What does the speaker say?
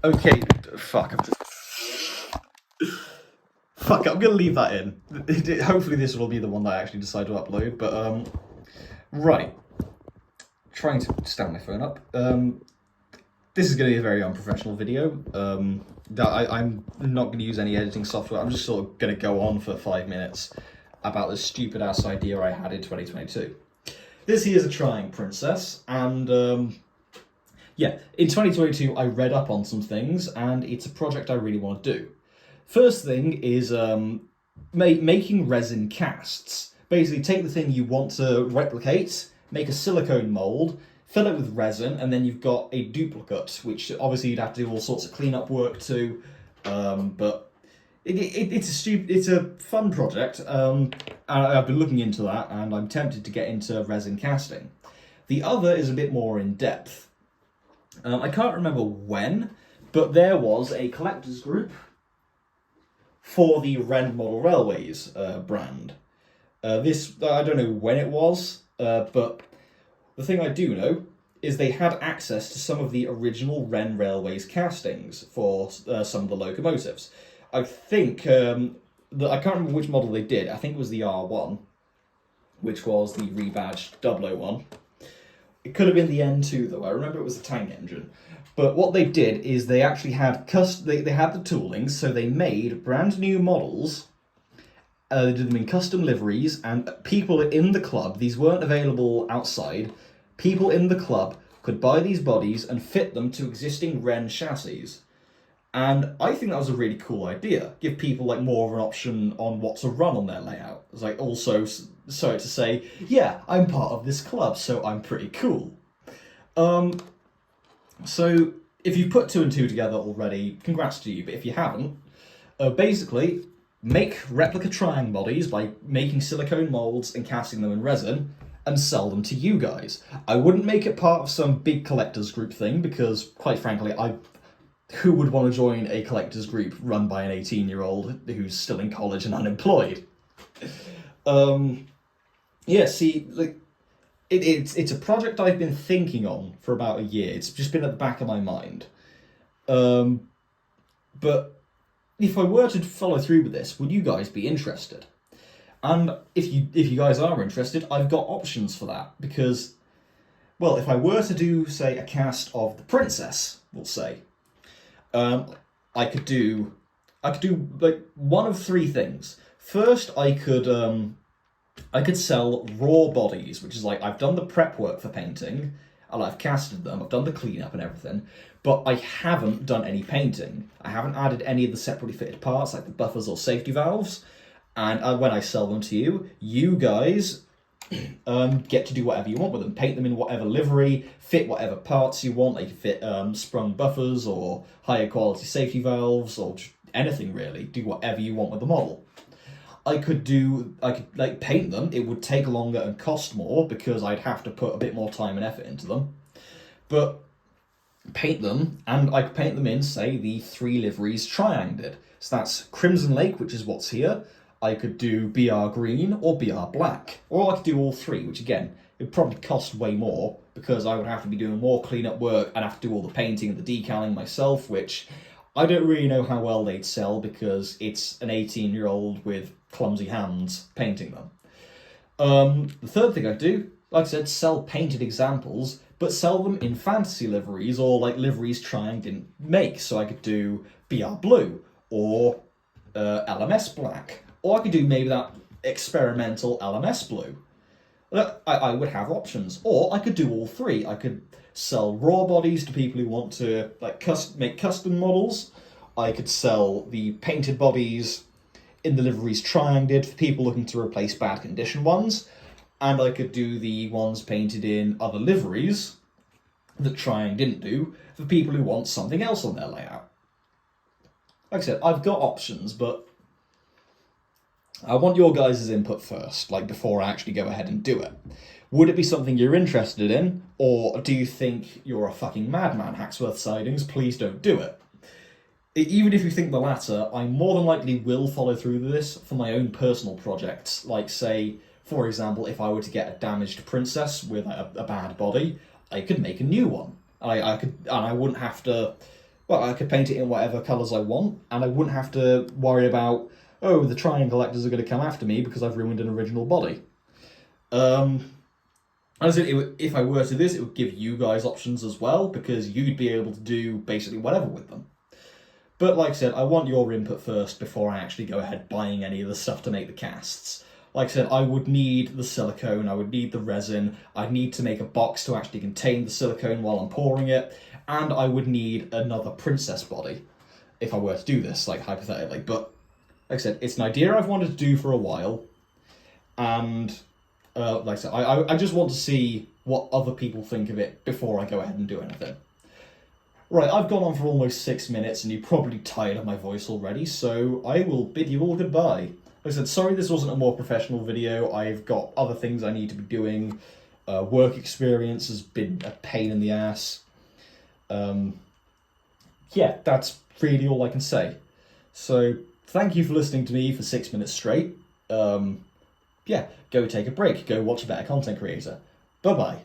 Okay, fuck. Fuck, I'm gonna leave that in. Hopefully this will be the one that I actually decide to upload, but, right. Trying to stand my phone up. This is gonna be a very unprofessional video. I'm not gonna use any editing software. I'm just sort of gonna go on for 5 minutes about this stupid ass idea I had in 2022. This here is a Triang princess, and yeah, in 2022 I read up on some things, and it's a project I really want to do. First thing is making resin casts. Basically, take the thing you want to replicate, make a silicone mold, fill it with resin, and then you've got a duplicate, which obviously you'd have to do all sorts of cleanup work to. But it's a fun project. I've been looking into that, and I'm tempted to get into resin casting. The other is a bit more in depth. I can't remember when, but there was a collectors group for the Wrenn Model Railways brand. This, I don't know when it was, but the thing I do know is they had access to some of the original Wrenn Railways castings for some of the locomotives. I think, I can't remember which model they did, I think it was the R1, which was the rebadged 001. It could have been the N2 though, I remember it was a tank engine. But what they did is they actually had they had the toolings, so they made brand new models. They did them in custom liveries, and people in the club, these weren't available outside, people in the club could buy these bodies and fit them to existing Wrenn chassis. And I think that was a really cool idea. Give people like more of an option on what to run on their layout. It's like also so to say, yeah, I'm part of this club, so I'm pretty cool. So if you've put two and two together already, congrats to you. But if you haven't, basically make Replica Triang bodies by making silicone molds and casting them in resin, and sell them to you guys. I wouldn't make it part of some big collectors group thing because, quite frankly, who would want to join a collectors group run by an 18-year-old who's still in college and unemployed? Yeah, see, like, it's a project I've been thinking on for about a year. It's just been at the back of my mind. But if I were to follow through with this, would you guys be interested? And if you guys are interested, I've got options for that because, well, if I were to do, say, a cast of the princess, we'll say, I could do like one of three things. First, I could sell raw bodies, which is like I've done the prep work for painting, and I've casted them, I've done the cleanup and everything, but I haven't done any painting. I haven't added any of the separately fitted parts like the buffers or safety valves, and when I sell them to you, you guys get to do whatever you want with them. Paint them in whatever livery, fit whatever parts you want. They can fit sprung buffers or higher quality safety valves or anything really. Do whatever you want with the model. I could like paint them. It would take longer and cost more because I'd have to put a bit more time and effort into them. But paint them, and I could paint them in, say, the 3 liveries Triang did. So that's Crimson Lake, which is what's here. I could do BR Green or BR Black. Or I could do all 3, which again, it would probably cost way more because I would have to be doing more cleanup work and have to do all the painting and the decaling myself, which I don't really know how well they'd sell because it's an 18-year-old with clumsy hands painting them. The third thing I'd do, like I said, sell painted examples, but sell them in fantasy liveries or like liveries Triang didn't make. So I could do BR Blue or LMS Black, or I could do maybe that experimental LMS Blue. I would have options, or I could do all 3. I could sell raw bodies to people who want to like make custom models. I could sell the painted bodies in the liveries Triang did for people looking to replace bad condition ones, and I could do the ones painted in other liveries that Triang didn't do for people who want something else on their layout. Like I said, I've got options, but I want your guys' input first, like before I actually go ahead and do it. Would it be something you're interested in, or do you think you're a fucking madman, Hacksworth Sidings? Please don't do it. Even if you think the latter, I more than likely will follow through with this for my own personal projects. Like, say, for example, if I were to get a damaged princess with a bad body, I could make a new one. I wouldn't have to well, I could paint it in whatever colours I want, and I wouldn't have to worry about, oh, the Triang collectors are going to come after me because I've ruined an original body. As if I were to do this, it would give you guys options as well, because you'd be able to do basically whatever with them. But like I said, I want your input first before I actually go ahead buying any of the stuff to make the casts. Like I said, I would need the silicone, I would need the resin, I'd need to make a box to actually contain the silicone while I'm pouring it, and I would need another princess body if I were to do this, like hypothetically. But like I said, it's an idea I've wanted to do for a while, and like I said, I just want to see what other people think of it before I go ahead and do anything. Right, I've gone on for almost 6 minutes, and you're probably tired of my voice already, so I will bid you all goodbye. Like I said, sorry this wasn't a more professional video. I've got other things I need to be doing. Work experience has been a pain in the ass. Yeah, that's really all I can say. So, thank you for listening to me for 6 minutes straight. Yeah, go take a break. Go watch a better content creator. Bye-bye.